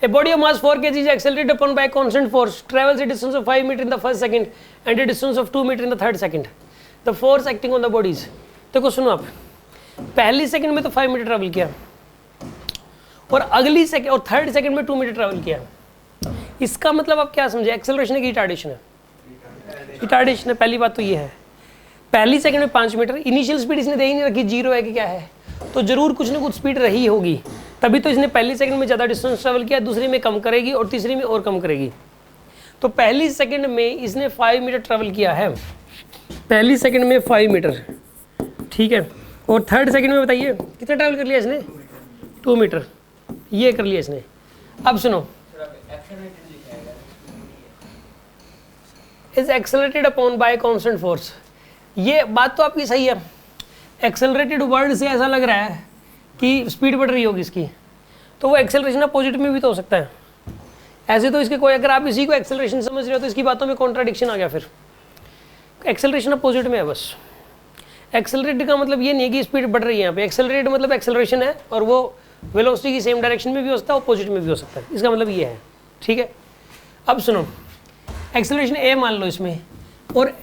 A body of mass 4 kg is accelerated upon by a constant force, travels a distance of 5 meter in the first second and a distance of 2 meter in the third second. The force acting on the bodies. देखो सुनो आप, पहली second में तो 5 metre travel किया और अगली second और थर्ड सेकंड में 2 मीटर ट्रैवल किया। इसका मतलब आप क्या समझे, एक्सेलरेशन है कि रिटार्डेशन है? रिटार्डेशन है। पहली बात तो ये है, पहली सेकंड में 5 मीटर, इनिशियल स्पीड इसने दे ही नहीं रखी, जीरो है कि क्या है, तो जरूर कुछ ना कुछ स्पीड रही होगी, तभी तो इसने पहली सेकंड में ज़्यादा डिस्टेंस ट्रैवल किया, दूसरी में कम करेगी और तीसरी में और कम करेगी। तो पहली सेकंड में इसने 5 मीटर ट्रैवल किया है, पहली सेकंड में 5 मीटर, ठीक है, और थर्ड सेकंड में बताइए कितना ट्रैवल कर लिया इसने? 2 मीटर, ये कर लिया इसने। अब सुनो, is accelerated upon bye constant force. ये बात तो आपकी सही है, एक्सेलरेटेड वर्ड से ऐसा लग रहा है कि स्पीड बढ़ रही होगी इसकी, तो वो एक्सेलरेशन अपोजिट में भी तो हो सकता है। ऐसे तो इसके कोई, अगर आप इसी को एक्सेलरेशन समझ रहे हो तो इसकी बातों में कॉन्ट्राडिक्शन आ गया। फिर एक्सेलरेशन अपोजिट में है बस। एक्सेलरेट का मतलब ये नहीं है कि स्पीड बढ़ रही है, यहाँ पे एक्सेलरेट मतलब एक्सेलरेशन है और वो वेलोसिटी की सेम डायरेक्शन में भी हो सकता है, अपोजिट में भी हो सकता है, इसका मतलब ये है, ठीक है। अब सुनो, एक्सेलरेशन ए मान लो इसमें, और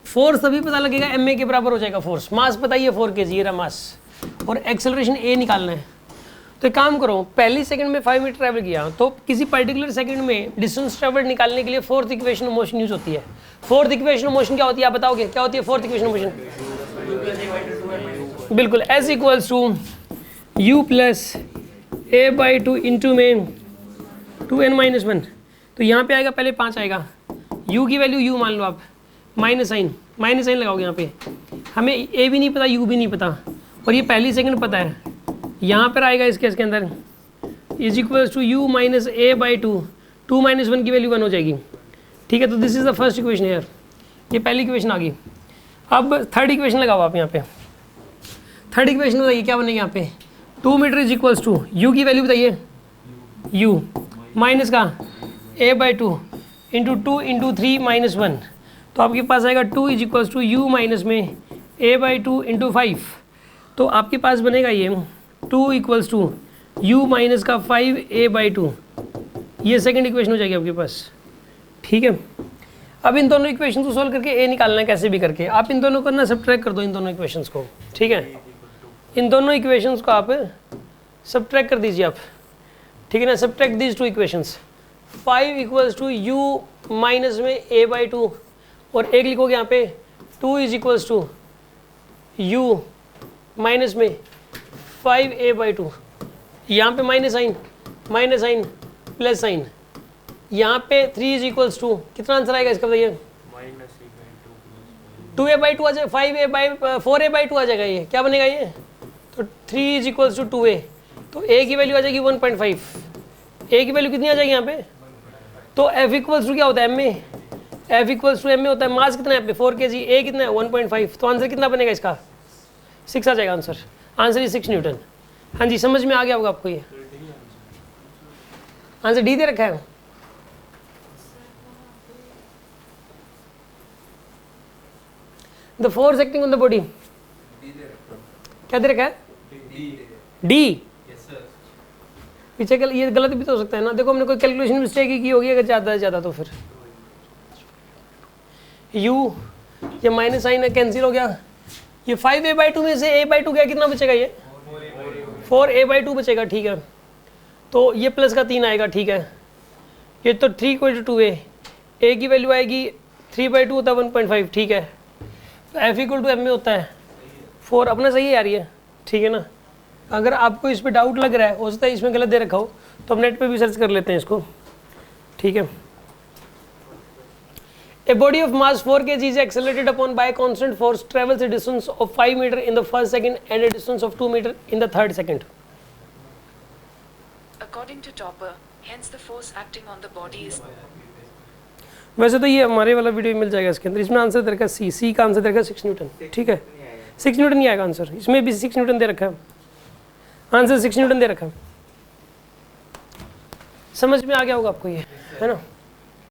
फोर्स तभी पता लगेगा एम ए के बराबर हो जाएगा फोर्स। मास बताइए 4 kg ये रहा मास, और एक्सेलरेशन ए निकालना है। तो एक काम करो, पहली सेकंड में 5 मीटर ट्रैवल किया, तो किसी पर्टिकुलर सेकंड में डिस्टेंस ट्रैवल निकालने के लिए fourth equation of motion use होती है। फोर्थ इक्वेशन ऑफ मोशन क्या होती है, आप बताओगे क्या होती है फोर्थ इक्वेशन ऑफ मोशन? बिल्कुल, S equals to U plus A by 2 into में 2n-1। तो यहाँ पे आएगा, पहले 5 आएगा, u की वैल्यू u मान लो आप, माइनस साइन लगाओगे यहाँ पे। हमें a भी नहीं पता, u भी नहीं पता, और ये पहली सेकंड पता है। यहाँ पर आएगा इस केस के अंदर is equals to u minus A by 2, 2 - 1 की वैल्यू 1 हो जाएगी, ठीक है। तो this is the first equation hair, ये पहली इक्वेशन आ गई। अब थर्ड इक्वेशन लगाओ आप यहाँ पे, थर्ड इक्वेशन बताइए क्या बनेगा यहाँ पे? 2 meter is equals to u की वैल्यू बताइए, u माइनस का a बाई 2 इंटू 2 इंटू 3 - 1, तो आपके पास आएगा 2 is equals to u minus में a बाई 2 इंटू 5। तो आपके पास बनेगा ये 2 इक्वल्स टू u माइनस का 5a बाई 2, ये सेकंड इक्वेशन हो जाएगी आपके पास, ठीक है। अब इन दोनों इक्वेशन को सोल्व करके a निकालना है कैसे भी करके। आप इन दोनों को ना सब्ट्रैक्ट कर दो, इन दोनों इक्वेशंस को, ठीक है। इन दोनों इक्वेशंस को आप सब्ट्रैक्ट कर दीजिए आप, ठीक है ना। Subtract these 2 equations, 5 equals to u minus में a बाई 2, और एक लिखोगे यहाँ पे 2 is equals to u minus में 5a बाई 2। यहाँ पे माइनस साइन प्लस साइन, यहाँ पे 3 इज इक्वल्स टू, कितना आंसर आएगा इसका बताइए? 2a बाई 2 आ जाएगा, 4a बाई 2 आ जाएगा, ये क्या बनेगा ये? तो 3 इज इक्वल्स टू 2a, तो a की वैल्यू आ जाएगी 1.5, a की वैल्यू कितनी आ जाएगी यहाँ पे? तो f इक्वल्स टू क्या होता है m में, f इक्वल्स टू m में होता है, मास कितना है यहाँ पे 4 kg, a कितना है 1.5, तो आंसर कितना बनेगा इसका? 6 आ जाएगा आंसर। Answer is 6 Newton. हाँ जी, समझ में आ गया होगा आपको ये आंसर? डी दे रखा है। The force acting on the body क्या दे रखा है? डी। पीछे ये गलत भी तो हो सकता है ना, देखो हमने कोई कैलकुलेशन मिस्टेक ही की होगी अगर ज़्यादा से ज़्यादा, तो फिर u ये माइनस साइन है, कैंसिल हो गया। ये 5a बाई 2 में से a बाई 2 गया, कितना बचेगा? ये 4a बाई 2 बचेगा, ठीक है। तो ये प्लस का 3 आएगा, ठीक है। ये तो 3 इक्वल टू 2a, a की वैल्यू आएगी 3 बाई 2 होता है 1.5, ठीक है। तो f इक्वल टू m में होता है 4, अपना सही है यार ये, ठीक है ना। अगर आपको इस पर डाउट लग रहा है, हो सकता है इसमें गलत दे रखा हो, तो हम नेट पे भी सर्च कर लेते हैं इसको, ठीक है। A body of mass 4 kg is accelerated upon by a constant force, travels a distance of 5 meter in the first second and a distance of 2 meter in the third second. According to Topper, hence the force acting on the body is. वैसे तो ये हमारे वाला video मिल जाएगा इसके अंदर, इसमें answer दे रखा है सी का आंसर दे रखा है 6 न्यूटन, ठीक है। 6 न्यूटन नहीं आएगा आंसर, इसमें भी 6 न्यूटन दे रखा है, आंसर 6 न्यूटन दे रखा है। समझ में आ गया होगा आपको ये, है ना।